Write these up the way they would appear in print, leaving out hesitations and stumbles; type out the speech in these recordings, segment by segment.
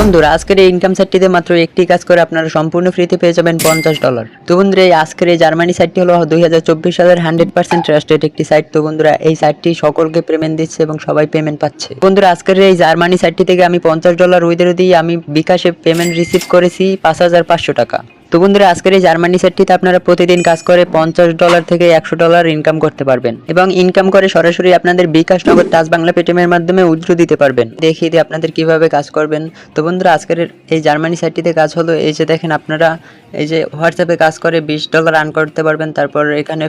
বন্ধুরা আজকের এই ইনকাম সাইটটিতে মাত্র একটি কাজ করে আপনারা সম্পূর্ণ ফ্রিতে পেয়ে যাবেন $50। তো বন্ধুরা এই আজকের এই জার্মানি সাইটটি হলো 2024 সালের 100% ট্রাস্টেড একটি সাইট। তো বন্ধুরা এই সাইটটি সকলকে পেমেন্ট দিচ্ছে এবং সবাই পেমেন্ট পাচ্ছে। বন্ধুরা আজকের এই জার্মানি সাইটটি থেকে আমি $50 উইথড্র দিয়ে আমি বিকাশে পেমেন্ট রিসিভ করেছি 5500 টাকা। তো বন্ধুরা আজকের এই জার্মানি সেটটিতে আপনারা প্রতিদিন কাজ করে $50 থেকে $100 ইনকাম করতে পারবেন এবং ইনকাম করে সরাসরি আপনাদের বিকাশ নগদ টাচ বাংলা পেটিএমের মাধ্যমে উইথড্র দিতে পারবেন। দেখিয়ে দিই আপনাদের কিভাবে কাজ করবেন। তো বন্ধুরা আজকের এই জার্মানি সাইটটিতে কাজ হলো এই যে দেখেন আপনারা এই যে হোয়াটসঅ্যাপে কাজ করে $20 আর্ন করতে পারবেন। তারপর এখানে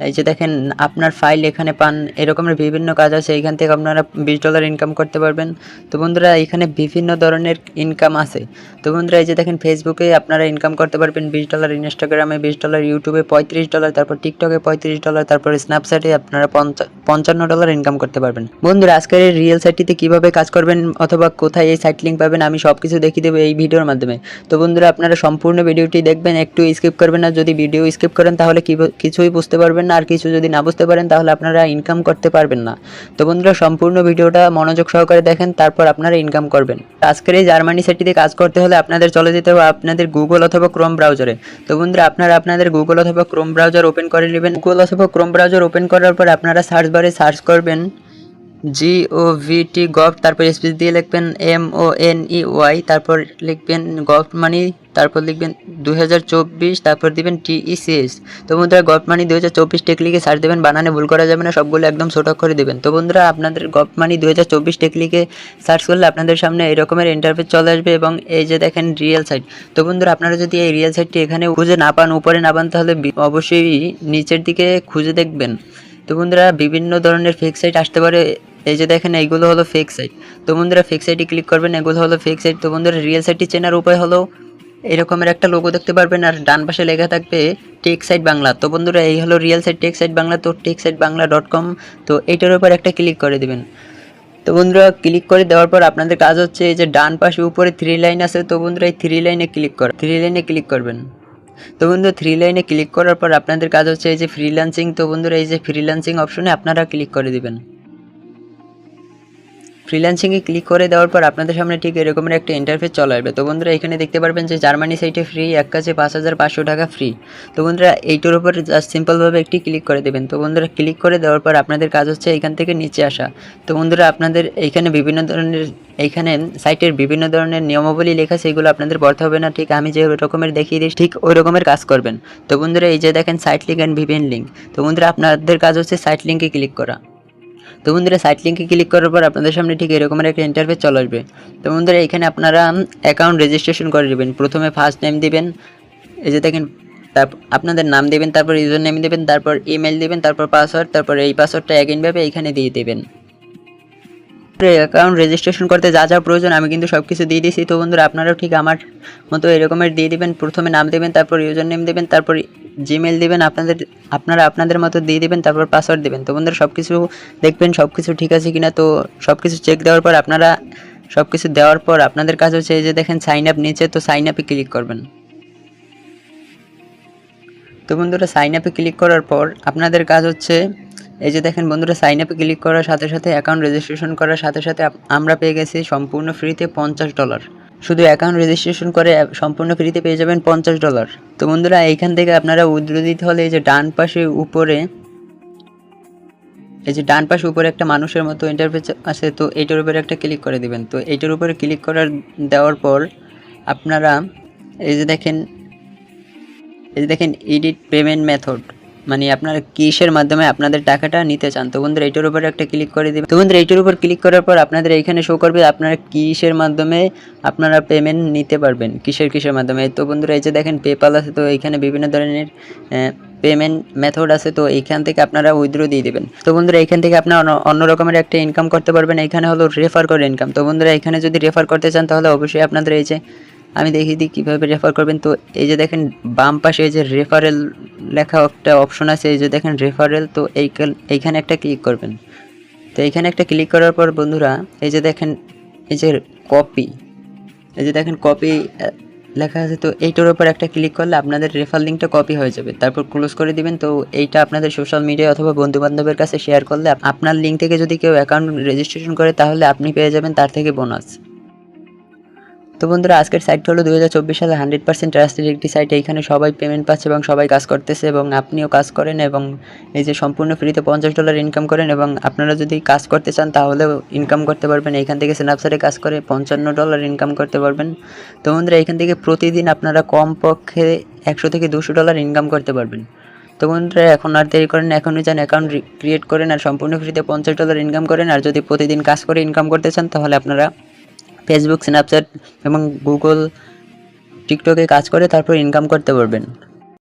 এই যে দেখেন আপনার ফাইল এখানে পান, এরকমের বিভিন্ন কাজ আছে, এখান থেকে আপনারা $20 ইনকাম করতে পারবেন। তো বন্ধুরা এখানে বিভিন্ন ধরনের ইনকাম আছে। তো বন্ধুরা এই যে দেখেন ফেসবুকে আপনারা ইনকাম করতে পারবেন $20, ইনস্টাগ্রামে $20, ইউটিউবে $35, তারপর টিকটকে $35, তারপর স্ন্যাপচ্যাটে আপনারা $55 ইনকাম করতে পারবেন। বন্ধুরা আজকের এই রিয়েল সাইটটিতে কিভাবে কাজ করবেন অথবা কোথায় এই সাইট লিঙ্ক পাবেন আমি সব কিছু দেখিয়ে দেবো এই ভিডিওর মাধ্যমে। তো বন্ধুরা আপনারা সম্পূর্ণ ভিডিওটি দেখবেন, একটু স্কিপ করবেন না। যদি ভিডিও স্কিপ করেন তাহলে কিছুই বুঝতে পারবেন না, আর কিছু যদি না বুঝতে পারেন তাহলে আপনারা ইনকাম করতে পারবেন না। তো বন্ধুরা সম্পূর্ণ ভিডিওটা মনোযোগ সহকারে দেখেন, তারপর আপনারা ইনকাম করবেন। আজকের এই জার্মানি সাইটটিতে কাজ করতে হলে আপনাদের চলে যেতে হবে আপনাদের গুগল অথবা ক্রোম ব্রাউজারে। তো বন্ধুরা আপনারা আপনাদের গুগল অথবা ক্রোম ব্রাউজার ওপেন করে নেবেন। গুগল অথবা ক্রোম ব্রাউজার ওপেন করার পর আপনারা সার্চ বারে সার্চ করবেন GOVT, তারপর স্পেস দিয়ে লিখবেন MONEY, তারপর লিখবেন গভট মানি, তারপর লিখবেন 2024, তারপর দিবেন TECS। তো বন্ধুরা গভট মানি 2024 টেক লিখে সার্চ দেবেন, বানানে ভুল করা যাবে না, সবগুলো একদম ছোট করে দেবেন। তো বন্ধুরা আপনাদের গভট মানি 2024 টেক লিখে সার্চ করলে আপনাদের সামনে এরকমের ইন্টারফেস চলে আসবে এবং এই যে দেখেন রিয়েল সাইট। তো বন্ধুরা আপনারা যদি এই রিয়েল সাইটটি এখানে খুঁজে না পান, উপরে না পান, তাহলে অবশ্যই নিচের দিকে খুঁজে দেখবেন। তো বন্ধুরা বিভিন্ন ধরনের ফেক সাইট আসতে পারে, এই যে দেখেন এইগুলো হলো ফেক সাইট। তো বন্ধুরা ফেক সাইটে ক্লিক করবেন, এগুলো হলো ফেক সাইট। তো বন্ধুরা রিয়েল সাইটটি চেনার উপায় হলো এরকমের একটা লোগো দেখতে পারবেন আর ডান পাশে লেখা থাকবে টেক সাইট বাংলা। তো বন্ধুরা এই হলো real site tech site Bangla. তো techsitebangla.com, তো এইটার উপর একটা ক্লিক করে দেবেন। তো বন্ধুরা ক্লিক করে দেওয়ার পর আপনাদের কাজ হচ্ছে এই যে ডান পাশে উপরে 3 লাইন আছে, তো বন্ধুরা এই 3 লাইনে ক্লিক করবেন। তো বন্ধু 3 লাইনে ক্লিক করার পর আপনাদের কাজ হচ্ছে এই যে ফ্রিল্যান্সিং। তো বন্ধুরা এই যে ফ্রিল্যান্সিং অপশনে আপনারা ক্লিক করে দিবেন। ফ্রিল্যান্সিংয়ে ক্লিক করে দেওয়ার পর আপনাদের সামনে ঠিক এরকমের একটা ইন্টারফেস চলে আসবে। তো বন্ধুরা এখানে দেখতে পারবেন যে জার্মানি সাইটে ফ্রি, এক কাছে 5500 টাকা ফ্রি। তো বন্ধুরা এইটার উপর জাস্ট সিম্পলভাবে একটি ক্লিক করে দেবেন। তো বন্ধুরা ক্লিক করে দেওয়ার পর আপনাদের কাজ হচ্ছে এখান থেকে নিচে আসা। তো বন্ধুরা আপনাদের এইখানে এইখানে সাইটের বিভিন্ন ধরনের নিয়মাবলী লেখা, সেগুলো আপনাদের পড়তে হবে না, ঠিক আমি যে রকমের দেখিয়ে দিই ঠিক ওই রকমের কাজ করবেন। তো বন্ধুরা এই যে দেখেন site link and VPN link. তো বন্ধুরা আপনাদের কাজ হচ্ছে সাইট লিঙ্কে ক্লিক করা। তো বন্ধুরা সাইট লিঙ্কে ক্লিক করার পর আপনাদের সামনে ঠিক এরকমের একটা ইন্টারফেস চলে আসবে। তো বন্ধুরা এখানে আপনারা অ্যাকাউন্ট রেজিস্ট্রেশন করে নেবেন। প্রথমে ফার্স্ট নেম দিবেন, এই যে দেখেন, তারপর আপনাদের নাম দেবেন, তারপর ইউজার নেম দেবেন, তারপর ইমেল দেবেন, তারপর পাসওয়ার্ড, তারপর এই পাসওয়ার্ডটা একইভাবে এখানে দিয়ে দেবেন। অ্যাকাউন্ট রেজিস্ট্রেশন করতে যা যা প্রয়োজন আমি কিন্তু সব কিছু দিয়ে দিয়েছি। তো বন্ধুরা আপনারাও ঠিক আমার মতো এরকমের দিয়ে দিবেন। প্রথমে নাম দেবেন, তারপর ইউজার নেম দেবেন, তারপর জিমেল দেবেন, আপনারা আপনাদের মতো দিয়ে দেবেন, তারপর পাসওয়ার্ড দেবেন। তো বন্ধুরা সব কিছু দেখবেন সব কিছু ঠিক আছে কিনা। তো সব কিছু চেক দেওয়ার পর আপনাদের কাজ হচ্ছে এই যে দেখেন সাইন আপ নিচে, তো সাইন আপে ক্লিক করবেন। তো বন্ধুরা সাইন আপে ক্লিক করার পর আপনাদের কাজ হচ্ছে এই যে দেখেন বন্ধুরা সাইন আপে ক্লিক করার সাথে সাথে অ্যাকাউন্ট রেজিস্ট্রেশন করার সাথে সাথে আমরা পেয়ে গেছি সম্পূর্ণ ফ্রিতে $50। শুধু অ্যাকাউন্ট রেজিস্ট্রেশন করে সম্পূর্ণ ফ্রিতে পেয়ে যাবেন $50। তো বন্ধুরা এইখান থেকে আপনারা উইথড্র দিতে হলে এই যে ডান পাশে উপরে একটা মানুষের মতো ইন্টারফেস আছে, তো এইটার উপরে একটা ক্লিক করে দিবেন। তো এইটার উপরে ক্লিক দেওয়ার পর আপনারা এই যে দেখেন এডিট পেমেন্ট মেথড, মানে আপনারা কিসের মাধ্যমে আপনাদের টাকাটা নিতে চান। তো বন্ধুরা এইটার উপর একটা ক্লিক করে দিবেন। তো বন্ধুরা এইটার উপর ক্লিক করার পর আপনাদের এইখানে শো করবে আপনারা কিসের মাধ্যমে আপনারা পেমেন্ট নিতে পারবেন, কিসের মাধ্যমে। তো বন্ধুরা এই যে দেখেন পেপাল আছে, তো এইখানে বিভিন্ন ধরনের পেমেন্ট মেথড আছে, তো এইখান থেকে আপনারা উইথড্র দিয়ে দেবেন। তো বন্ধুরা এইখান থেকে আপনারা অন্য রকমের একটা ইনকাম করতে পারবেন। এইখানে হলো রেফার করে ইনকাম। তো বন্ধুরা এখানে যদি রেফার করতে চান তাহলে অবশ্যই আপনাদের এই যে আমি দেখিয়ে দিই কীভাবে রেফার করবেন। তো এই যে দেখেন বাম পাশে এই যে রেফারেল লেখা একটা অপশন আছে, এই যে দেখেন রেফারেল, তো এইখানে একটা ক্লিক করবেন। তো এইখানে একটা ক্লিক করার পর বন্ধুরা এই যে দেখেন এই যে কপি, এই যে দেখেন কপি লেখা আছে, তো এইটার উপর একটা ক্লিক করলে আপনাদের রেফার লিঙ্কটা কপি হয়ে যাবে, তারপর ক্লোজ করে দিবেন। তো এইটা আপনাদের সোশ্যাল মিডিয়া অথবা বন্ধু বান্ধবের কাছে শেয়ার করলে আপনার লিঙ্ক থেকে যদি কেউ অ্যাকাউন্ট রেজিস্ট্রেশন করে তাহলে আপনি পেয়ে যাবেন তার থেকে বোনাস। তো বন্ধুরা আজকের সাইটটি হলো 2024 সালে 100% ট্রাস্টেড একটি সাইট। এইখানে সবাই পেমেন্ট পাচ্ছে এবং সবাই কাজ করতেছে এবং আপনিও কাজ করেন এবং এই যে সম্পূর্ণ ফ্রিতে $50 ইনকাম করেন এবং আপনারা যদি কাজ করতে চান তাহলেও ইনকাম করতে পারবেন। এইখান থেকে স্ন্যাপচ্যাটে কাজ করে $55 ইনকাম করতে পারবেন। তো বন্ধুরা এখান থেকে প্রতিদিন আপনারা কমপক্ষে $100 থেকে $200 ইনকাম করতে পারবেন। তো বন্ধুরা এখন আর দেরি করেন, এখনই যান অ্যাকাউন্ট ক্রিয়েট করেন আর সম্পূর্ণ ফ্রিতে $50 ইনকাম করেন। আর যদি প্রতিদিন কাজ করে ইনকাম করতে চান তাহলে আপনারা ফেসবুক, স্ন্যাপচ্যাট এবং গুগল, টিকটকে কাজ করে তারপর ইনকাম করতে পারবেন।